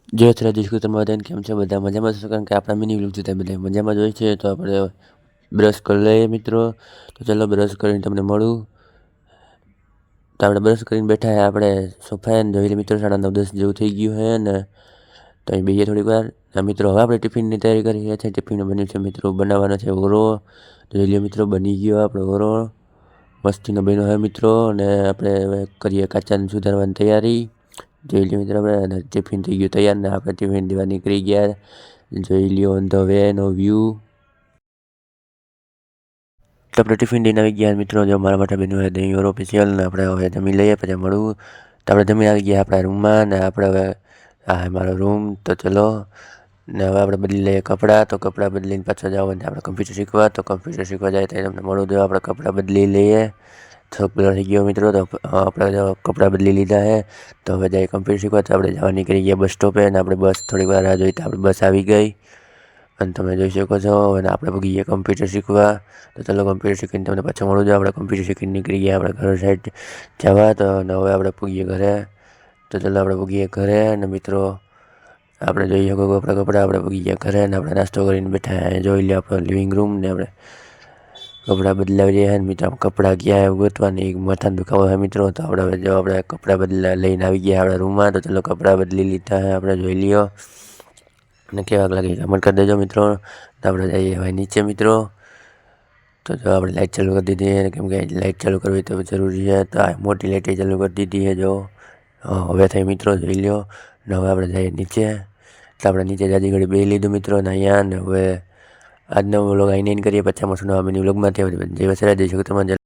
જય શ્રી કૃષ્ણ બધાને કેમ છે? બધા મજામાં છો? કારણ કે આપણા મિની વ્લોગ જોતા બધા મજામાં જ હોય છે. તો આપણે બ્રશ કરી લઈએ મિત્રો. તો ચાલો બ્રશ કરીને તમને મળું. તો આપણે બ્રશ કરીને બેઠા હે આપણે સોફા ને જોઈ લે મિત્રો 9:30 જેવું થઈ ગયું છે ને તો અહીં બેહીએ થોડીક વાર. મિત્રો હવે આપણે ટિફિનની તૈયારી કરી રહ્યા છીએ. ટિફિન બન્યું છે મિત્રો, બનાવવાનો છે ઓરો. જોઈ લે મિત્રો બની ગયો આપણો ઓરો, મસ્તીનો બન્યો છે મિત્રો. અને આપણે હવે કરીએ કાચાને સુધારવાની તૈયારી. જોઈ લો મિત્રો આપણે ટિફિન થઈ ગયું તૈયાર ને આપણે ટિફિન દેવા નીકળી ગયા. જોઈ લ્યો ઓન ધ વે નો વ્યૂ. તો આપણે ટિફિન દઈને આવી ગયા મિત્રો. જો મારા માટે બન્યું હોય દહીં ઓરો સ્પેશિયલ ને આપણે હવે જમી લઈએ પછી મળું. તો આપણે જમી આવી ગયા આપણા રૂમમાં ને આપણે હવે આ મારો રૂમ. તો ચલો ને હવે આપણે બદલી લઈએ કપડાં. તો કપડાં બદલીને પાછા જવાનું આપણે કમ્પ્યુટર શીખવા. તો કમ્પ્યુટર શીખવા જાય તો તમને મળું. જો આપણે કપડાં બદલી લઈએ. થોડોક પેલો થઈ ગયો મિત્રો. તો આપણે કપડાં બદલી લીધા છે. તો હવે જાય કમ્પ્યુટર શીખવા. તો આપણે જવા નીકળી ગયા બસ સ્ટોપે અને આપણે બસ થોડીક વાર રાહ જોઈ તો આપણે બસ આવી ગઈ. અને તમે જોઈ શકો છો અને આપણે પગી ગયા કમ્પ્યુટર શીખવા. તો ચાલો કમ્પ્યુટર શીખીને તમને પાછું મળું. જો આપણે કમ્પ્યુટર શીખીને નીકળી ગયા આપણે ઘર સાઈડ જવા. તો હવે આપણે પૂગીએ ઘરે. તો ચાલો આપણે પૂગીએ ઘરે અને મિત્રો આપણે જોઈ શકો આપણા કપડાં આપણે પૂગી ગયા ઘરે અને આપણે નાસ્તો કરીને બેઠા જોઈ લે આપણો લિવિંગ રૂમ ને આપણે કપડાં બદલાવી રહ્યા ને મિત્રો કપડાં ગયા ગોતવાની એક માથાનો દુખાવો છે મિત્રો. તો આપણે જો આપણે કપડાં બદલા લઈને આવી ગયા આપણા રૂમમાં. તો ચાલો કપડાં બદલી લીધા છે આપણે જોઈ લ્યો અને કેવા લાગે કમેન્ટ કરી દેજો મિત્રો. તો આપણે જઈએ હવે નીચે મિત્રો. તો જો આપણે લાઇટ ચાલુ કરી દીધી છે કેમ કે લાઇટ ચાલુ કરવી તો જરૂરી છે. તો આ મોટી લાઇટ ચાલુ કરી દીધી છે. જો હવે થઈ મિત્રો જોઈ લ્યો ને હવે આપણે જઈએ નીચે. તો આપણે નીચે જાજી ઘડી બેસી લીધું મિત્રો ને અહીંયા ને હવે આજનો વ્લોગ અહીં કરીએ. પછી મળશું નવા મિની વ્લોગમાં. ત્યાં જય વસરા જય શ્રી કૃષ્ણ.